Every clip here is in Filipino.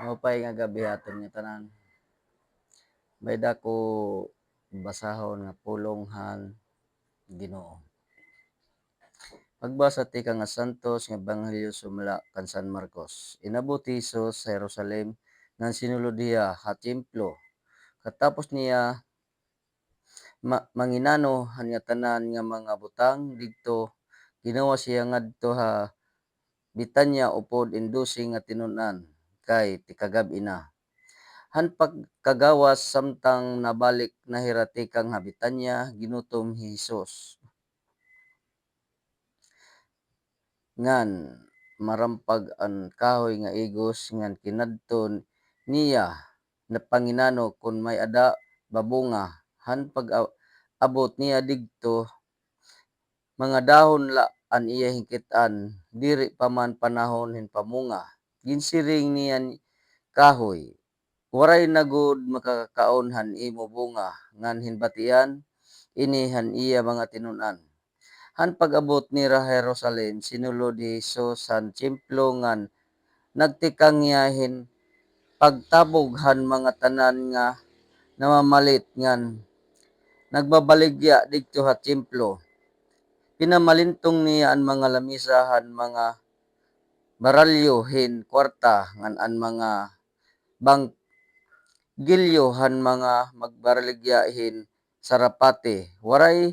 Mapay nga gabi aton nga tanan. May dako basahon nga pulonghan Ginoo. Pagbasa ti ka nga santos nga ebanghelyo sumala kan San Marcos. Inabot ti Hesus sa Jerusalem ngan sinulod diya ha templo. Katapos niya manginano nga tanan nga mga butang didto ginawa siya ngadto ha Betanya upod indusi nga tinun-an kay ti kagab-i na. Han pagkagawas samtang nabalik nahirati kang Betanya ginutom ni Hesus. Ngan marampag an kahoy nga igos ngan kinadton niya napanginano kun may ada babunga. Han pag-abot niya digto mga dahon la an iya hingkit-an diri pa man panahon hin pamunga. Ginsiring niya kahoy, waray na gud makakaon han imo bunga ngan hinbatian ini han iya mga tinun-an. Han pag-abot ni Jerusalem sinulod ni Hesus sa templo ngan nagtikang niya pagtabog han mga tanan nga namamalit ngan nagbabaligya didto sa templo. Pinamalintong niya ang mga lamisa han mga baralyo hin kwarta ngan ang mga bangilyo han mga magbaligya hin sarapati. Waray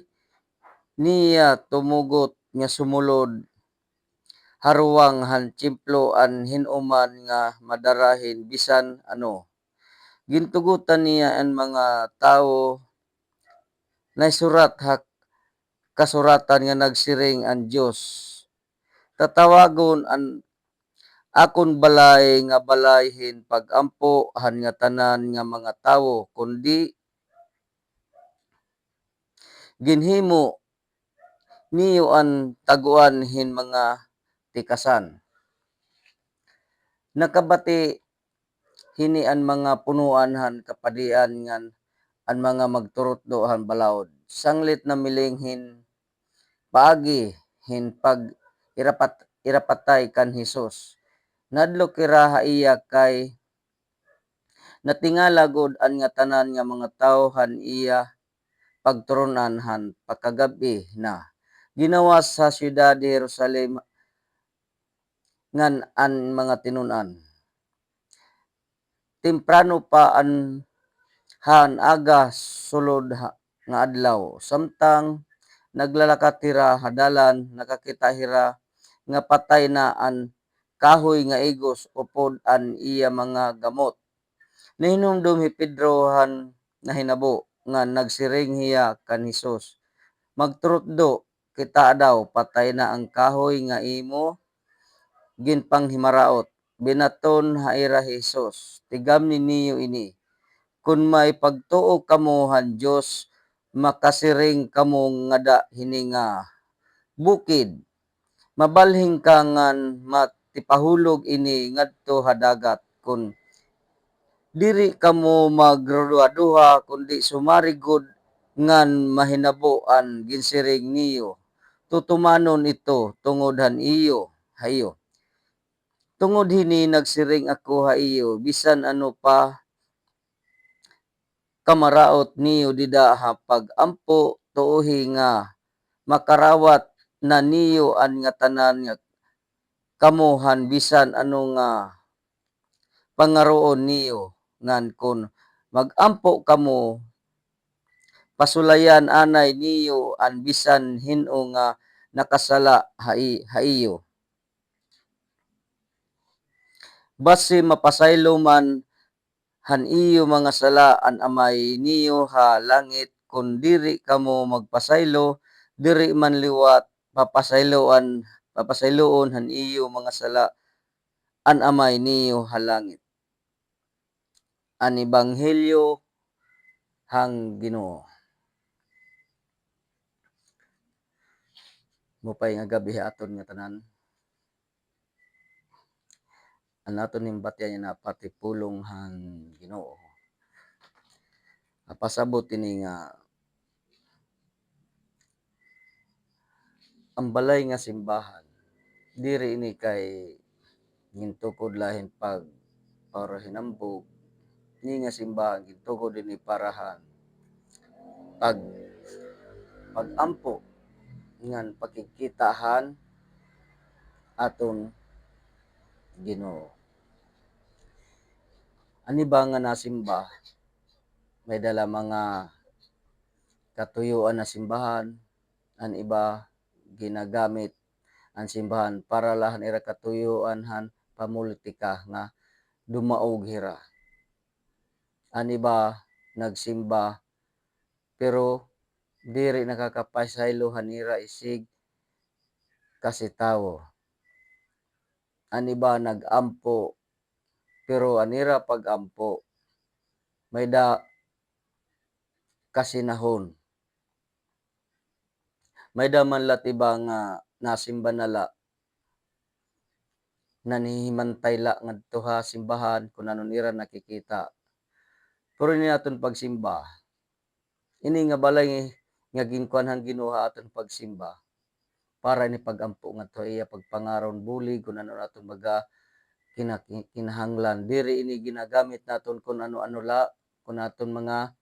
niya tumugot nga sumulod haruwang han templo an hinuman nga madarahin bisan ano. Gintugutan niya ang mga tawo naisurat ha kasuratan nga nagsiring ang Dios. Tatawagon an akon balay nga balayhin pag-ampo han nga tanan nga mga tawo kundi ginhimo niyo ang taguan hin mga tikasan. Nakabati hini ang mga punuan han kapadian ngan ang mga magturotdo han balaod. Sanglit na miling hin paagi hin pag irapatay kan Hesus. Nadlo kira haiya kay natingala gud an nga tanan nga mga tawo han iya pagturon-an han pagkagab-i na. Ginawa sa siyudad ni Jerusalem ngan an mga tinun-an. Temprano pa han aga sulod nga adlaw samtang naglalakat hira hadalan nakakita hira nga patay na ang kahoy nga igos upod an iya mga gamot. Nahinumdum ni Pedro han nahinabo nga nagsiring hiya kan Hesus. Magturotdo kita daw patay na ang kahoy nga imo ginpanghimaraot. Binaton haira Hesus. Tigam ninyo ini. Kun may pagtuo kamo han Dios makasiring kamo nga da hininga bukid. Mabalhin ka ngan matipahulog ini ngadto ha dagat kun diri kamo magduha kundi sumarigod ngan mahinabuan ginsiring niyo. Tutumanon ito tungod han iyo hayo. Tungod hini nagsiring ako ha iyo bisan ano pa kamaraot niyo dida ha pag-ampo tuohi nga makarawat na niyo an nga tanan nga kamuhan bisan ano nga pangaroon niyo ngan kun mag-ampo kamo pasulayan anay niyo an bisan hin-o nga nakasala haiyo. Basi mapasaylo man han iyo mga sala an amay niyo ha langit kun diri kamo magpasaylo diri man liwat papasayloon han iyo mga sala an amay niyo ha langit. An ebanghelyo hang Ginoo. Mupay nga gabi aton nga tanan. Ang aton himbatian na pati pulong hang Ginoo. Pasabot ini nga ang balay nga simbahan diri ini kay gintukod lahin para hinambog ni nga simbahan gitugo dinhi parahan pag pagampo ngan pakikitahan aton Ginoo. Ani ba nga nasimba may dala mga katuyuan na simbahan, ang iba ginagamit ang simbahan para lahan ira katuyuan han pamulitika nga dumaog hira. Ang iba nagsimba pero diri nakakapasaylo hanira isig kasi tawo. Ang iba nagampo pero anira pagampo may da kasinahon. May da man lat iba nga nasimba nala nanihimantay la ngadto ha simbahan kun ano nira nakikita. Pero ini aton pagsimba, ini nga balay nga ginkuanhan Ginoo aton pagsimba para ni pagampo ngadto iya pagpangaron bulig kun ano aton baga kinahanglan. Diri ini ginagamit naton kun ano-ano la kun aton mga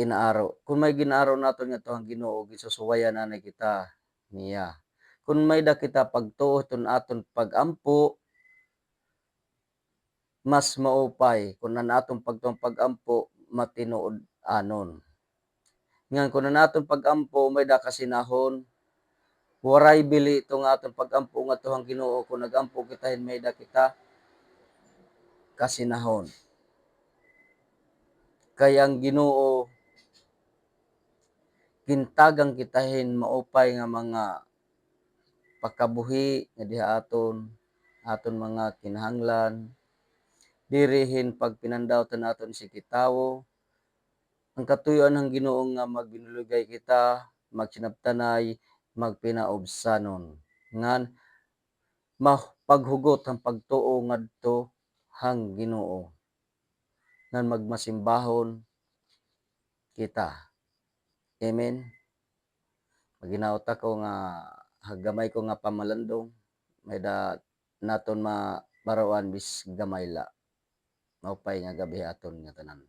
inaaro. Kung may ginaaro naton nga ang Ginoo gisusuwayan na kita niya. Kung may da kita pagtuo aton pagampo mas maupay kung ang atong pag-ampo matinuod anon. Ngan kung ang atong pag-ampo may da kasinahon, waray bili itong atong pag-ampo nga tuhang Ginoo kung nag-ampo kita may da kita kasinahon. Kaya ang Ginoo gintagang kitahin maupay nga mga pakabuhi nga diha aton mga kinahanglan dirihin pagpinandawtan naton si kitawo ang katuyoan ng Ginoo nga magbinulugay kita magsinabtanay magpinaubsanon ngan paghugot ang pagtuo ngadto hang Ginoo ngan magmasimbahon kita. Amen. Maginaot ako nga gamay ko nga pamalandong may da naton mabaruan bis gamay la. Maupay nga gabi aton nga tanan.